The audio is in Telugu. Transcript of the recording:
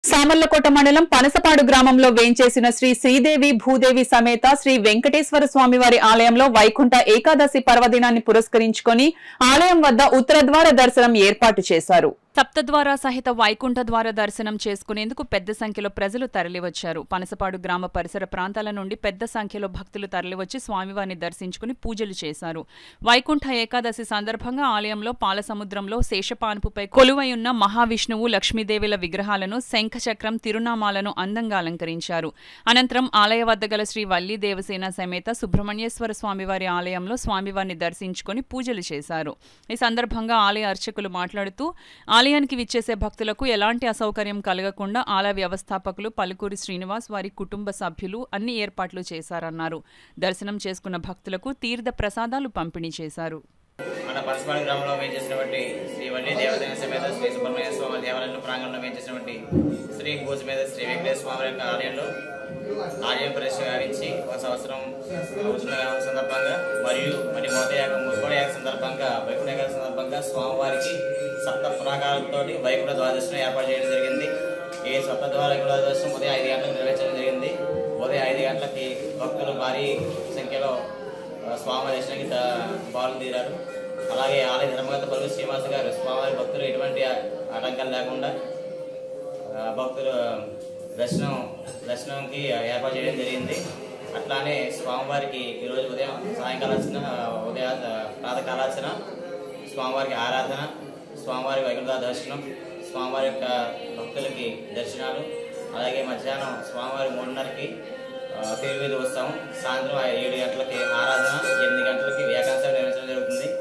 సామర్లకోట మండలం పనసపాడు గ్రామంలో వేంచేసిన శ్రీ శ్రీదేవి భూదేవి సమేత శ్రీ వెంకటేశ్వర స్వామివారి ఆలయంలో వైకుంఠ ఏకాదశి పర్వదినాన్ని పురస్కరించుకొని ఆలయం వద్ద ఉత్తరద్వార దర్శనం ఏర్పాటు చేశారు. సప్తద్వార సహిత వైకుంఠ ద్వార దర్శనం చేసుకునేందుకు పెద్ద సంఖ్యలో ప్రజలు తరలివచ్చారు. పనసపాడు గ్రామ పరిసర ప్రాంతాల నుండి పెద్ద సంఖ్యలో భక్తులు తరలివచ్చి స్వామివారిని దర్శించుకుని పూజలు చేశారు. వైకుంఠ ఏకాదశి సందర్భంగా ఆలయంలో పాలసముద్రంలో శేషపానుపుపై కొలువైయున్న మహావిష్ణువు లక్ష్మీదేవిల విగ్రహాలను శంఖచక్రం తిరునామాలను అందంగా అలంకరించారు. అనంతరం ఆలయ వద్ద గల శ్రీ వల్లి దేవసేన సమేత సుబ్రహ్మణ్యేశ్వర స్వామివారి ఆలయంలో స్వామివారిని దర్శించుకుని పూజలు చేశారు. ఈ సందర్భంగా ఆలయ అర్చకులు మాట్లాడుతూ ఆలయానికి విచ్చేసే భక్తులకు ఎలాంటి అసౌకర్యం కలగకుండా ఆలయ వ్యవస్థాపకులు పలుకూరి శ్రీనివాస్ వారి కుటుంబ సభ్యులు అన్ని ఏర్పాట్లు చేశారన్నారు. దర్శనం చేసుకున్న భక్తులకు తీర్థ ప్రసాదాలు పంపిణీ చేశారు. మన పనసపాడు గ్రామంలో వేయించేసినటువంటి శ్రీ వల్లి దేవసేన సమేత శ్రీ సుబ్రహ్మణ్య స్వామి దేవాలయంలో ప్రాంగణంలో వేయించేసినటువంటి శ్రీ భూజ మీద శ్రీ వెంకటేశ్వర స్వామి యొక్క ఆలయంలో ఆలయం ప్రవేశం గావించి ఒక సంవత్సరం అవుతున్న సందర్భంగా మరియు మరి ముక్కోడయాగ సందర్భంగా వైకుంఠ ఏకాదశి సందర్భంగా స్వామివారికి సప్త ప్రాకారాలతో వైకుంఠ ద్వాదశనం ఏర్పాటు చేయడం జరిగింది. ఈ సప్తద్వార వైకుంఠ ద్వాదశనం ఉదయం 5 గంటలకు నిర్వహించడం జరిగింది. ఉదయం 5 గంటలకి భక్తులు భారీ సంఖ్యలో స్వామి దర్శనానికి పాల్గొంటారు. అలాగే ఆలయ ధర్మకర్త పలువురు శ్రీనివాస గారు స్వామివారి భక్తులు ఎటువంటి ఆటంకాలు లేకుండా భక్తులు దర్శనంకి ఏర్పాటు చేయడం జరిగింది. అట్లానే స్వామివారికి ఈరోజు ఉదయం సాయంకాలార్చన ప్రాతకాలార్చన స్వామివారికి ఆరాధన స్వామివారి వైకుంఠ దర్శనం స్వామివారి యొక్క భక్తులకి దర్శనాలు అలాగే మధ్యాహ్నం స్వామివారి 3:30కి పేరు మీద వస్తాము. సాయంత్రం 7 గంటలకి ఆరాధన 8 గంటలకి ఏకాంశ